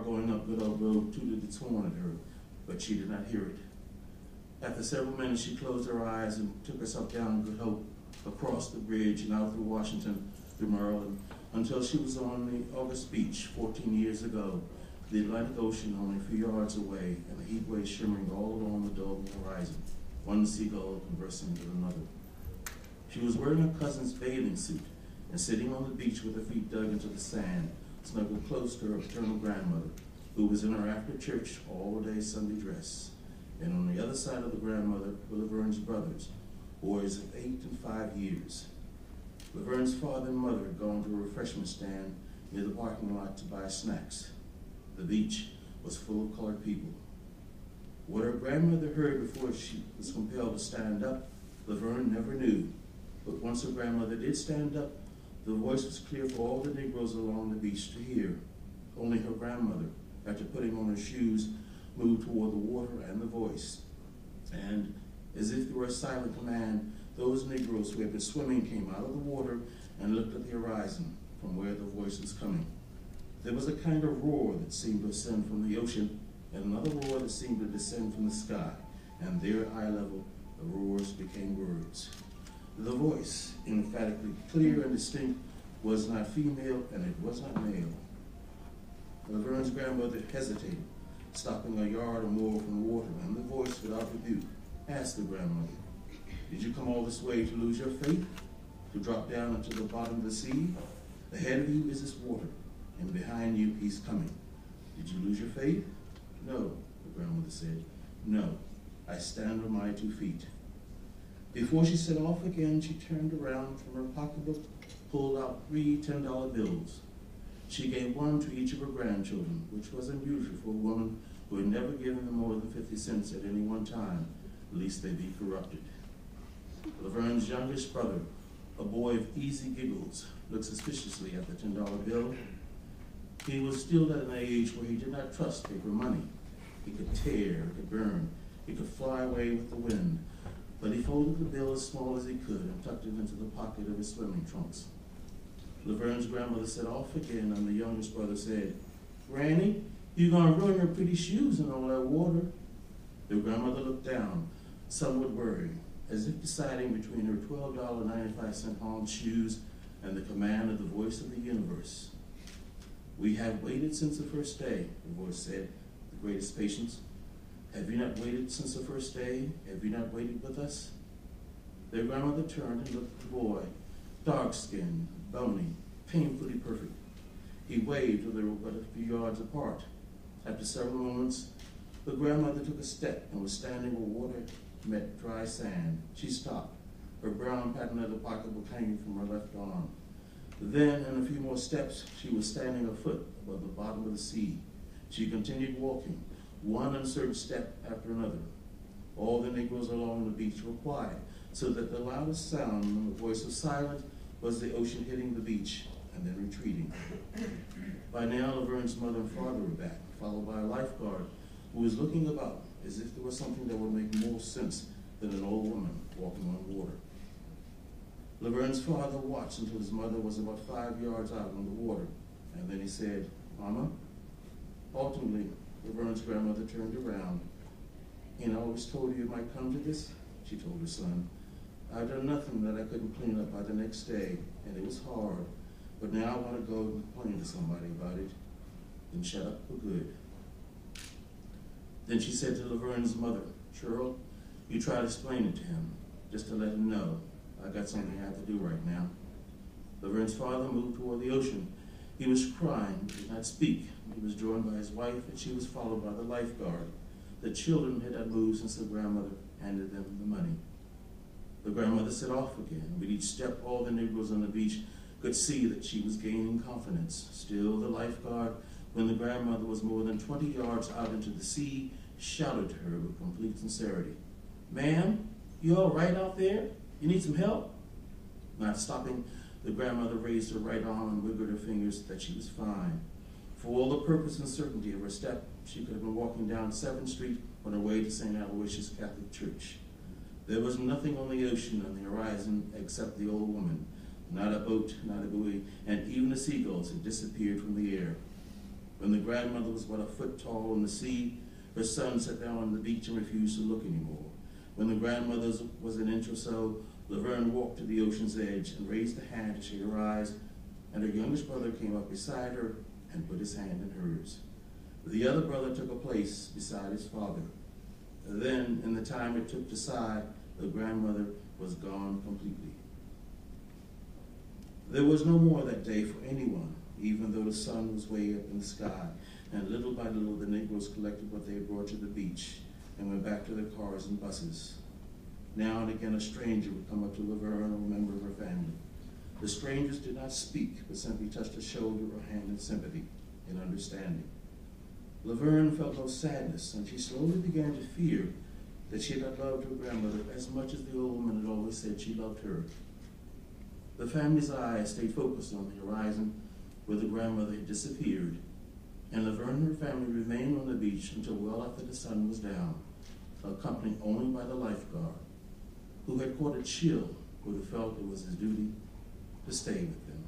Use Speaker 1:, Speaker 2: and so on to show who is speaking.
Speaker 1: going up Good Old Road tooted its horn at her, but she did not hear it. After several minutes, she closed her eyes and took herself down Good Hope, across the bridge and out through Washington, through Maryland, until she was on the August beach 14 years ago, the Atlantic Ocean only a few yards away, and the heat waves shimmering all along the dull horizon, one seagull conversing with another. She was wearing her cousin's bathing suit and sitting on the beach with her feet dug into the sand, snuggled close to her paternal grandmother, who was in her after-church, all-day Sunday dress. And on the other side of the grandmother were Laverne's brothers, boys of 8 and 5 years. Laverne's father and mother had gone to a refreshment stand near the parking lot to buy snacks. The beach was full of colored people. What her grandmother heard before she was compelled to stand up, Laverne never knew. But once her grandmother did stand up, the voice was clear for all the Negroes along the beach to hear. Only her grandmother, after putting on her shoes, moved toward the water and the voice. And as if through a silent command, those Negroes who had been swimming came out of the water and looked at the horizon from where the voice was coming. There was a kind of roar that seemed to ascend from the ocean, and another roar that seemed to descend from the sky, and there at eye level, the roars became words. The voice, emphatically clear and distinct, was not female and it was not male. Laverne's grandmother hesitated, stopping a yard or more from the water, and the voice, without rebuke, asked the grandmother, "Did you come all this way to lose your faith? To drop down into the bottom of the sea? Ahead of you is this water, and behind you he's coming. Did you lose your faith?" "No," the grandmother said. "No, I stand on my 2 feet." Before she set off again, she turned around from her pocketbook, pulled out 3 $10 bills. She gave one to each of her grandchildren, which was unusual for a woman who had never given them more than 50 cents at any one time, lest they be corrupted. Laverne's youngest brother, a boy of easy giggles, looked suspiciously at the $10 bill. He was still at an age where he did not trust paper money. It could tear, it could burn, it could fly away with the wind. But he folded the bill as small as he could and tucked it into the pocket of his swimming trunks. Laverne's grandmother set off again, and the youngest brother said, "Granny, you're going to ruin your pretty shoes in all that water." The grandmother looked down, somewhat worried, as if deciding between her $12.95 Holmes shoes and the command of the voice of the universe. "We have waited since the first day," the voice said, with the greatest patience. "Have you not waited since the first day? Have you not waited with us?" Their grandmother turned and looked at the boy, dark-skinned, bony, painfully perfect. He waved till they were but a few yards apart. After several moments, the grandmother took a step and was standing where water met dry sand. She stopped, her brown patent leather pocketbook hanging from her left arm. Then, in a few more steps, she was standing a foot above the bottom of the sea. She continued walking, one uncertain step after another. All the Negroes along the beach were quiet, so that the loudest sound, when the voice was silent, was the ocean hitting the beach and then retreating. By now, Laverne's mother and father were back, followed by a lifeguard who was looking about as if there was something that would make more sense than an old woman walking on water. Laverne's father watched until his mother was about 5 yards out on the water, and then he said, "Mama?" Ultimately, Laverne's grandmother turned around. "And I always told you it might come to this," she told her son. "I've done nothing that I couldn't clean up by the next day, and it was hard. But now I want to go and complain to somebody about it. Then shut up for good." Then she said to Laverne's mother, "Cheryl, you try to explain it to him, just to let him know I got something I have to do right now." Laverne's father moved toward the ocean. He was crying, he did not speak. He was joined by his wife, and she was followed by the lifeguard. The children had not moved since the grandmother handed them the money. The grandmother set off again. With each step, all the Negroes on the beach could see that she was gaining confidence. Still, the lifeguard, when the grandmother was more than 20 yards out into the sea, shouted to her with complete sincerity, "Ma'am, you all right out there? You need some help?" Not stopping, the grandmother raised her right arm and wiggled her fingers that she was fine. For all the purpose and certainty of her step, she could have been walking down 7th Street on her way to St. Aloysius Catholic Church. There was nothing on the ocean on the horizon except the old woman, not a boat, not a buoy, and even the seagulls had disappeared from the air. When the grandmother was but a foot tall in the sea, her son sat down on the beach and refused to look anymore. When the grandmother was an inch or so, Laverne walked to the ocean's edge and raised a hand to shade her eyes, and her youngest brother came up beside her and put his hand in hers. The other brother took a place beside his father. Then, in the time it took to sigh, the grandmother was gone completely. There was no more that day for anyone, even though the sun was way up in the sky, and little by little the Negroes collected what they had brought to the beach and went back to their cars and buses. Now and again a stranger would come up to Laverne or a member of her family. The strangers did not speak, but simply touched a shoulder or hand in sympathy and understanding. Laverne felt no sadness, and she slowly began to fear that she had not loved her grandmother as much as the old woman had always said she loved her. The family's eyes stayed focused on the horizon where the grandmother had disappeared, and Laverne and her family remained on the beach until well after the sun was down, accompanied only by the lifeguard, who had caught a chill but who felt it was his duty to stay with them.